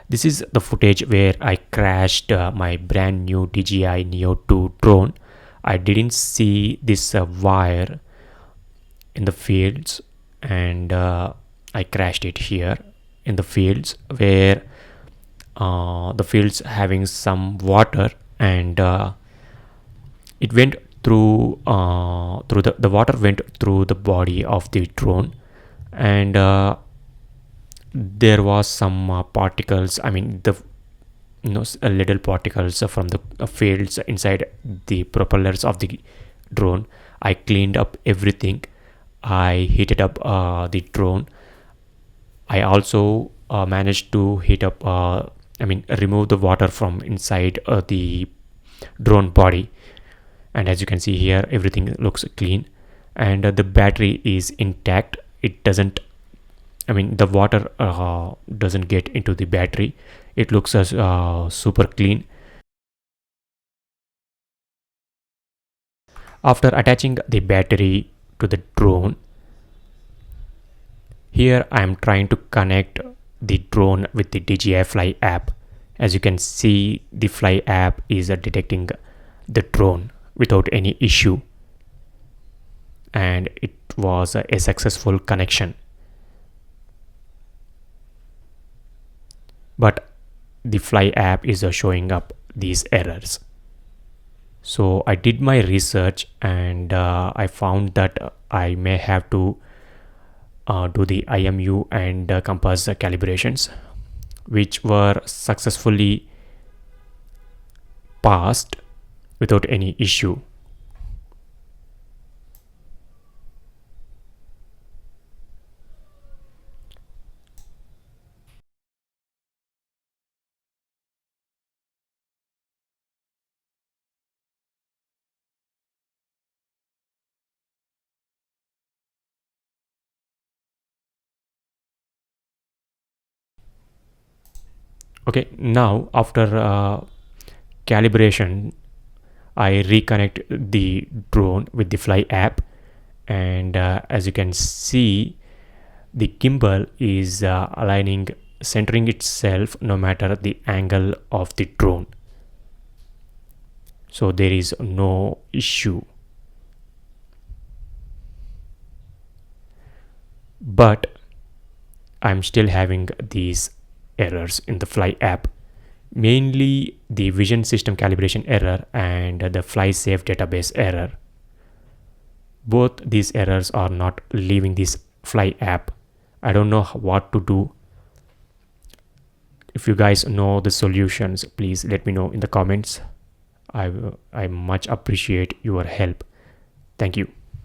This is the footage where I crashed my brand new DJI Neo 2 drone. I didn't see this wire in the fields, and I crashed it here in the fields where the fields having some water, and it went through the water went through the body of the drone, and there was some particles, I mean the little particles from the fields inside the propellers of the drone. I cleaned up everything. I heated up the drone. I also managed to heat up remove the water from inside the drone body, and as you can see here, everything looks clean, and the battery is intact. It doesn't, the water doesn't get into the battery. It looks as super clean. After attaching the battery to the drone, here I am trying to connect the drone with the DJI Fly app. As you can see, the Fly app is detecting the drone without any issue, and it was a successful connection. But the Fly app is showing up these errors. So I did my research, and I found that I may have to do the IMU and compass calibrations, which were successfully passed without any issue. Okay, now after calibration, I reconnect the drone with the Fly app, and as you can see, the gimbal is centering itself no matter the angle of the drone. So there is no issue. But I'm still having these errors in the Fly app, mainly the vision system calibration error and the Fly Safe database error. Both these errors are not leaving this Fly app. I don't know what to do. If you guys know the solutions, please let me know in the comments. I much appreciate your help. Thank you.